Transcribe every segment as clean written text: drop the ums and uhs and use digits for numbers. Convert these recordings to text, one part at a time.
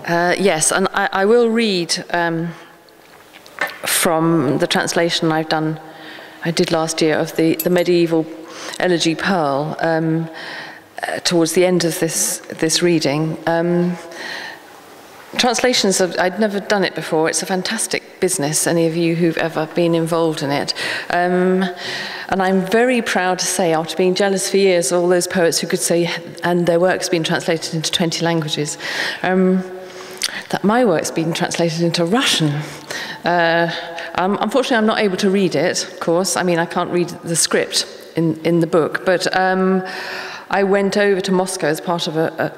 Yes, and I will read from the translation I did last year of the medieval elegy Pearl towards the end of this reading. Translations, I'd never done it before. It's a fantastic business, any of you who've ever been involved in it. And I'm very proud to say, after being jealous for years of all those poets who could say, and their work's been translated into 20 languages, that my work's been translated into Russian. Unfortunately, I'm not able to read it, of course. I mean, I can't read the script in the book, but I went over to Moscow as part of a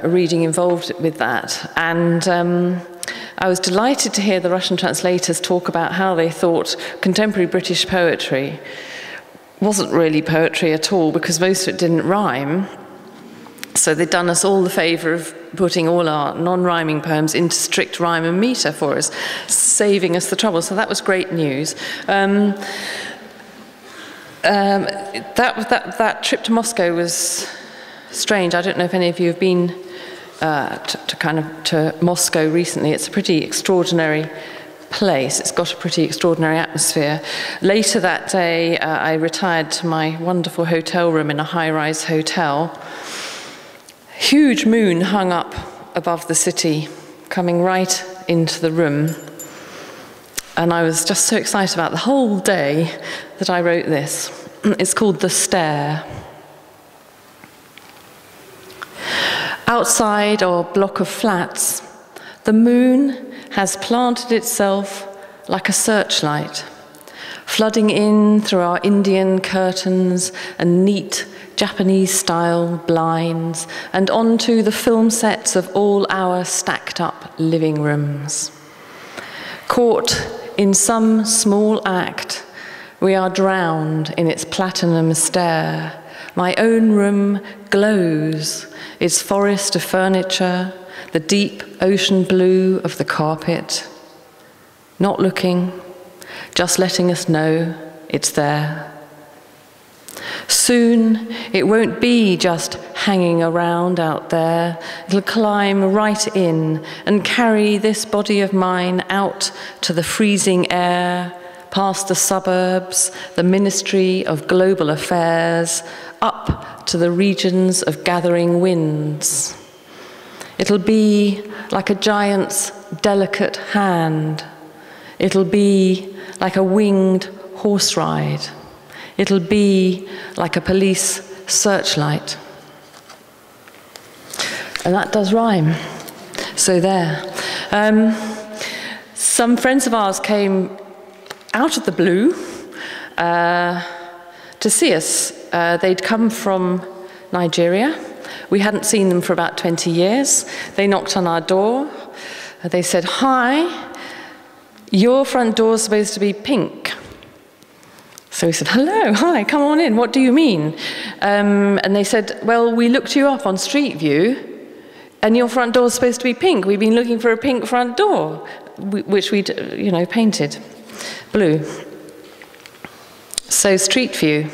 reading involved with that, and I was delighted to hear the Russian translators talk about how they thought contemporary British poetry wasn't really poetry at all, because most of it didn't rhyme. So they'd done us all the favour of putting all our non-rhyming poems into strict rhyme and metre for us, saving us the trouble. So that was great news. That trip to Moscow was strange. I don't know if any of you have been to Moscow recently. It's a pretty extraordinary place. It's got a pretty extraordinary atmosphere. Later that day, I retired to my wonderful hotel room in a high-rise hotel. Huge moon hung up above the city, coming right into the room. And I was just so excited about the whole day that I wrote this. It's called The Stair. Outside our block of flats, the moon has planted itself like a searchlight, flooding in through our Indian curtains and neat Japanese-style blinds, and onto the film sets of all our stacked-up living rooms. Caught in some small act, we are drowned in its platinum stare. My own room glows, its forest of furniture, the deep ocean blue of the carpet. Not looking, just letting us know it's there. Soon, it won't be just hanging around out there. It'll climb right in and carry this body of mine out to the freezing air, past the suburbs, the Ministry of Global Affairs, up to the regions of gathering winds. It'll be like a giant's delicate hand. It'll be like a winged horse ride. It'll be like a police searchlight. And that does rhyme. So there. Some friends of ours came out of the blue to see us. They'd come from Nigeria. We hadn't seen them for about 20 years. They knocked on our door. They said, "Hi, your front door's supposed to be pink." So we said, "Hello, hi, come on in, what do you mean?" And they said, "Well, we looked you up on Street View, and your front door's supposed to be pink. We've been looking for a pink front door," which we'd, painted blue. So Street View.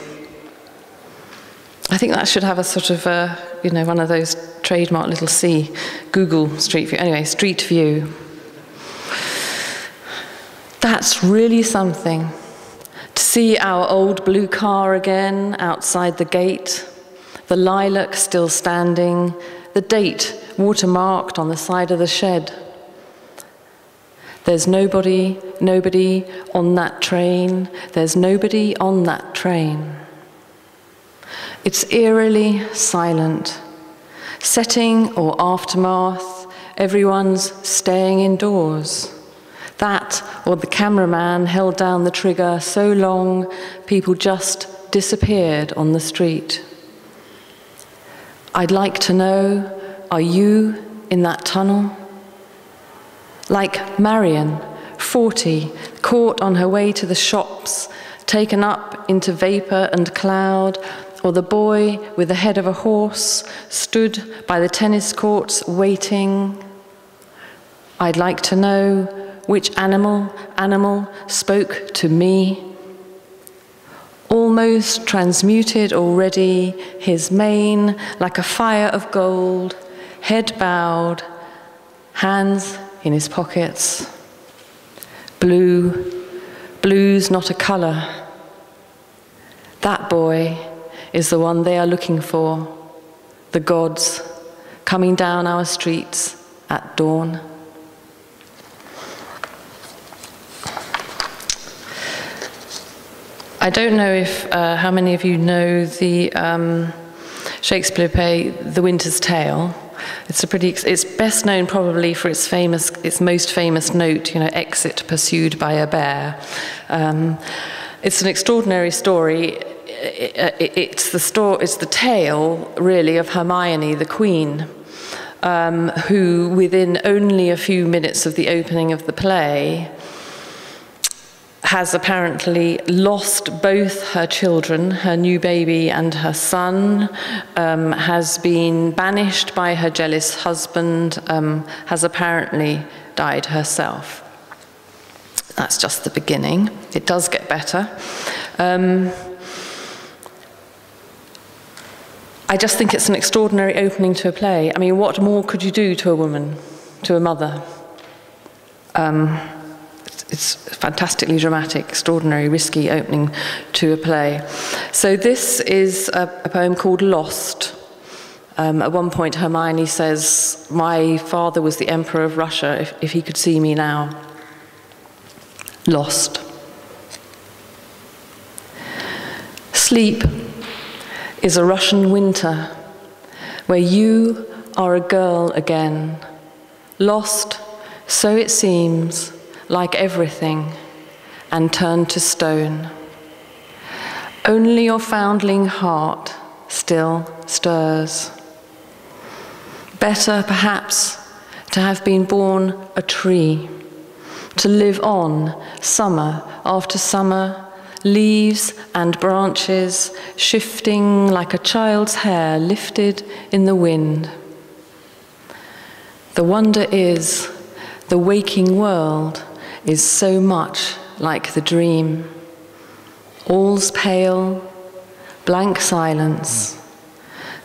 I think that should have a sort of, one of those trademark little C, Google Street View. Anyway, Street View. That's really something. To see our old blue car again outside the gate, the lilac still standing, the date watermarked on the side of the shed. There's nobody on that train. There's nobody on that train. It's eerily silent. Setting or aftermath, everyone's staying indoors. That or the cameraman held down the trigger so long people just disappeared on the street. I'd like to know, are you in that tunnel? Like Marion, 40, caught on her way to the shops, taken up into vapor and cloud, or the boy with the head of a horse stood by the tennis courts waiting. I'd like to know which animal spoke to me. Almost transmuted already, his mane like a fire of gold, head bowed, hands in his pockets. Blue's not a colour. That boy is the one they are looking for, the gods coming down our streets at dawn. I don't know if how many of you know the Shakespeare play *The Winter's Tale*. It's best known probably for its most famous note, exit pursued by a bear. It's an extraordinary story. It's the tale, really, of Hermione, the Queen, who, within only a few minutes of the opening of the play, has apparently lost both her children, her new baby and her son, has been banished by her jealous husband, has apparently died herself. That's just the beginning. It does get better. I just think it's an extraordinary opening to a play. I mean, what more could you do to a woman, to a mother? It's fantastically dramatic, extraordinary, risky opening to a play. So this is a poem called Lost. At one point, Hermione says, "My father was the Emperor of Russia, if he could see me now." Lost. Sleep is a Russian winter where you are a girl again, lost, so it seems, like everything, and turned to stone. Only your foundling heart still stirs. Better, perhaps, to have been born a tree, to live on summer after summer, leaves and branches shifting like a child's hair lifted in the wind. The wonder is, the waking world is so much like the dream. All's pale, blank silence,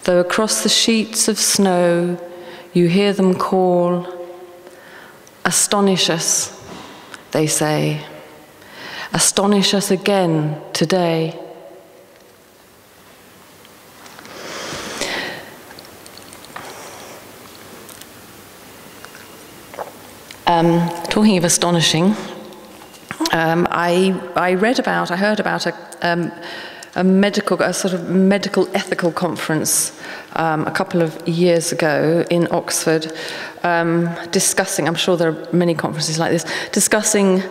though across the sheets of snow you hear them call, "Astonish us," they say. "Astonish us again today." Talking of astonishing, I heard about a sort of medical ethical conference a couple of years ago in Oxford, discussing, I'm sure there are many conferences like this, discussing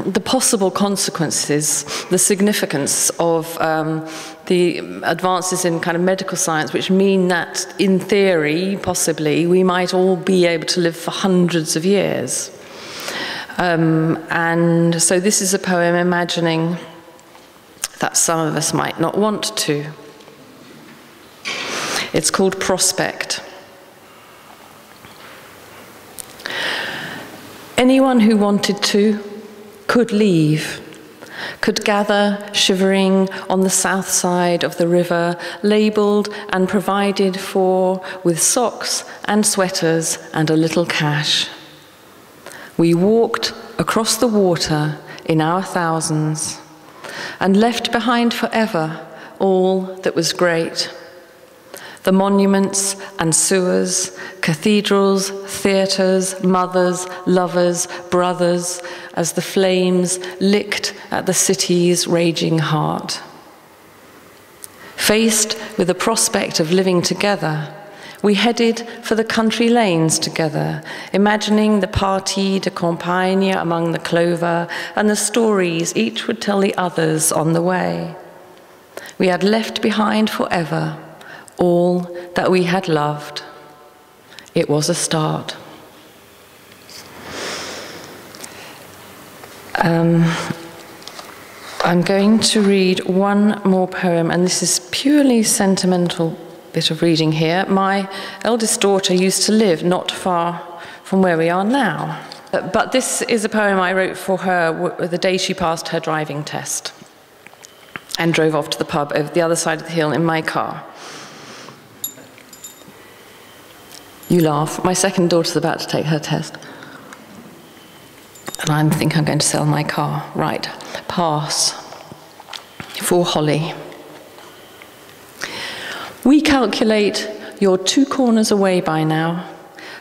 the possible consequences, the significance of the advances in kind of medical science, which mean that, in theory, possibly, we might all be able to live for hundreds of years. And so this is a poem imagining that some of us might not want to. It's called Prospect. Anyone who wanted to could leave, could gather shivering on the south side of the river, labelled and provided for with socks and sweaters and a little cash. We walked across the water in our thousands and left behind forever all that was great. The monuments and sewers, cathedrals, theatres, mothers, lovers, brothers, as the flames licked at the city's raging heart. Faced with the prospect of living together, we headed for the country lanes together, imagining the partie de campagne among the clover and the stories each would tell the others on the way. We had left behind forever all that we had loved. It was a start. I'm going to read one more poem, and this is purely sentimental bit of reading here. My eldest daughter used to live not far from where we are now. But this is a poem I wrote for her the day she passed her driving test and drove off to the pub over the other side of the hill in my car. You laugh. My second daughter's about to take her test. And I think I'm going to sell my car. Right, pass. For Holly. We calculate you're 2 corners away by now.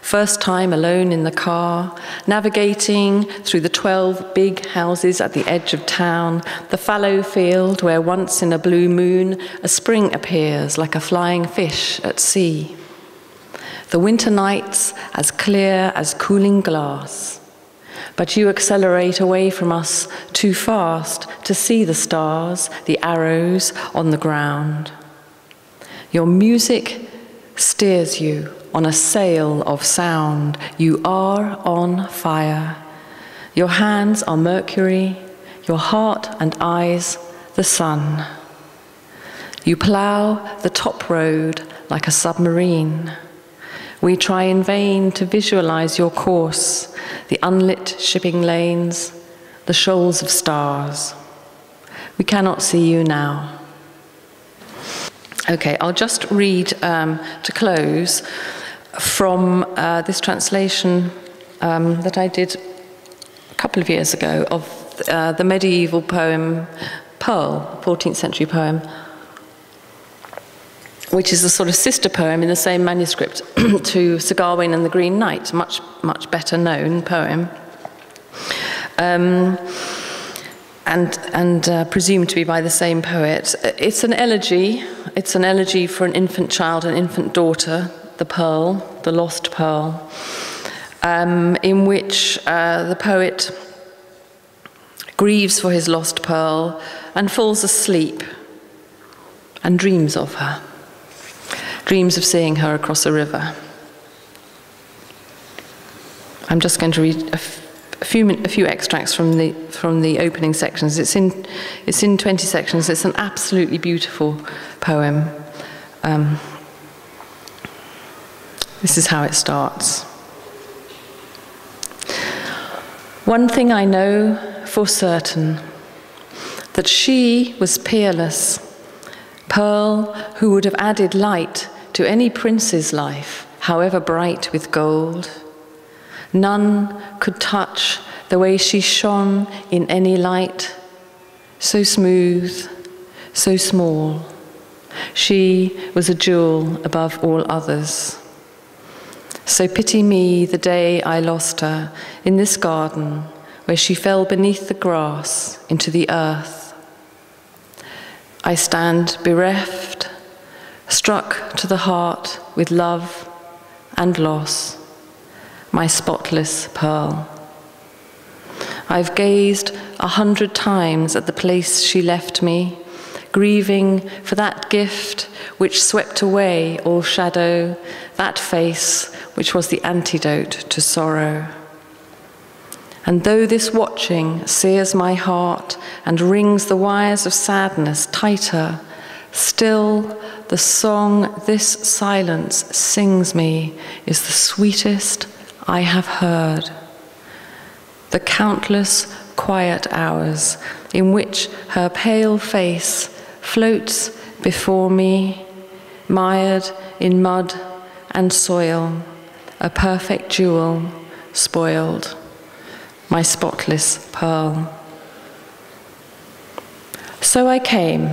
First time alone in the car, navigating through the 12 big houses at the edge of town, the fallow field where once in a blue moon a spring appears like a flying fish at sea. The winter nights as clear as cooling glass. But you accelerate away from us too fast to see the stars, the arrows on the ground. Your music steers you on a sail of sound. You are on fire. Your hands are Mercury, your heart and eyes the sun. You plough the top road like a submarine. We try in vain to visualize your course, the unlit shipping lanes, the shoals of stars. We cannot see you now. Okay, I'll just read to close from this translation that I did a couple of years ago of the medieval poem Pearl, 14th century poem, which is a sort of sister poem in the same manuscript to Sir Gawain and the Green Knight, much better known poem, and presumed to be by the same poet. It's an elegy. It's an elegy for an infant child, an infant daughter, the Pearl, the lost Pearl, in which the poet grieves for his lost Pearl and falls asleep and dreams of her. Dreams of seeing her across a river. I'm just going to read a few extracts from the opening sections. It's in 20 sections. It's an absolutely beautiful poem. This is how it starts. One thing I know for certain, that she was peerless, Pearl who would have added light to any prince's life, however bright with gold. None could touch the way she shone in any light, so smooth, so small. She was a jewel above all others. So pity me the day I lost her in this garden where she fell beneath the grass into the earth. I stand bereft, struck to the heart with love and loss, my spotless Pearl. I've gazed 100 times at the place she left me, grieving for that gift which swept away all shadow, that face which was the antidote to sorrow. And though this watching sears my heart and wrings the wires of sadness tighter, still the song this silence sings me is the sweetest I have heard. The countless quiet hours in which her pale face floats before me, mired in mud and soil, a perfect jewel spoiled, my spotless Pearl. So I came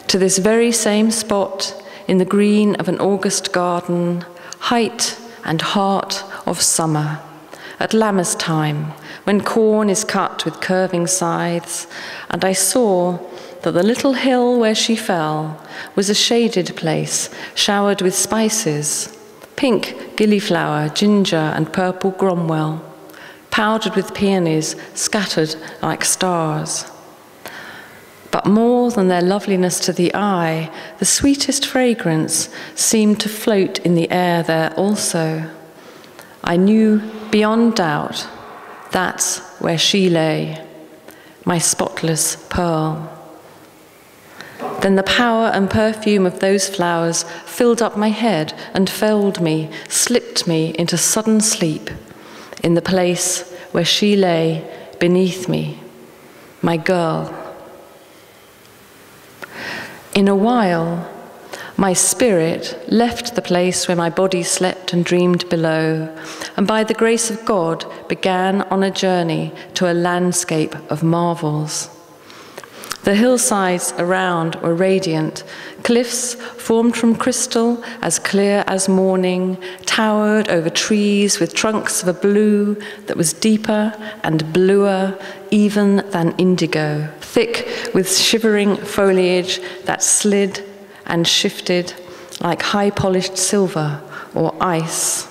to this very same spot in the green of an August garden, height and heart of summer, at Lammas time, when corn is cut with curving scythes, and I saw that the little hill where she fell was a shaded place, showered with spices, pink gillyflower, ginger, and purple gromwell, powdered with peonies scattered like stars. But more than their loveliness to the eye, the sweetest fragrance seemed to float in the air there also. I knew beyond doubt that's where she lay, my spotless Pearl. Then the power and perfume of those flowers filled up my head and felled me, slipped me into sudden sleep in the place where she lay beneath me, my girl. In a while, My spirit left the place where my body slept and dreamed below, and by the grace of God began on a journey to a landscape of marvels. The hillsides around were radiant. Cliffs formed from crystal, as clear as morning, towered over trees with trunks of a blue that was deeper and bluer even than indigo, thick with shivering foliage that slid and shifted like high-polished silver or ice.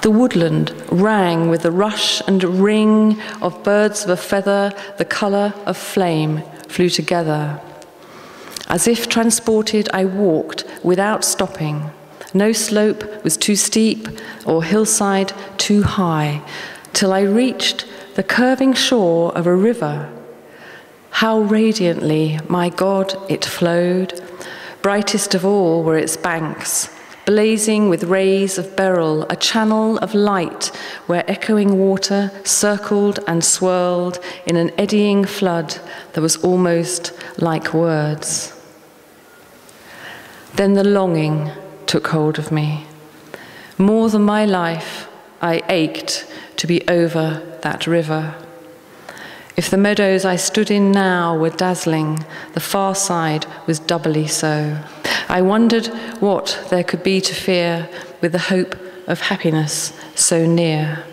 The woodland rang with the rush and ring of birds of a feather the colour of flame flew together. As if transported, I walked without stopping. No slope was too steep or hillside too high, till I reached the curving shore of a river. How radiantly, my God, it flowed. Brightest of all were its banks, blazing with rays of beryl, a channel of light where echoing water circled and swirled in an eddying flood that was almost like words. Then the longing took hold of me. More than my life, I ached to be over that river. If the meadows I stood in now were dazzling, the far side was doubly so. I wondered what there could be to fear with the hope of happiness so near.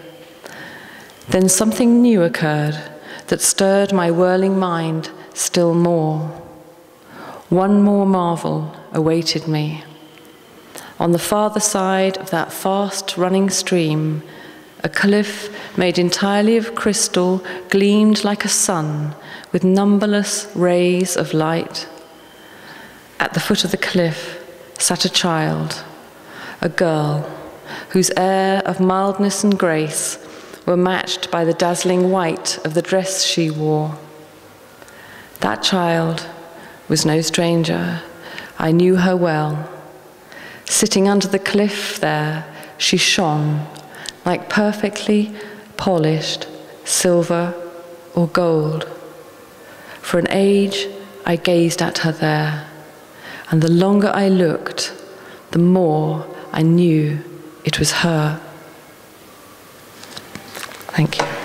Then something new occurred that stirred my whirling mind still more. One more marvel awaited me. On the farther side of that fast-running stream, a cliff made entirely of crystal gleamed like a sun with numberless rays of light. At the foot of the cliff sat a child, a girl, whose air of mildness and grace were matched by the dazzling white of the dress she wore. That child was no stranger. I knew her well. Sitting under the cliff there, she shone like perfectly polished silver or gold. For an age, I gazed at her there, and the longer I looked, the more I knew it was her. Thank you.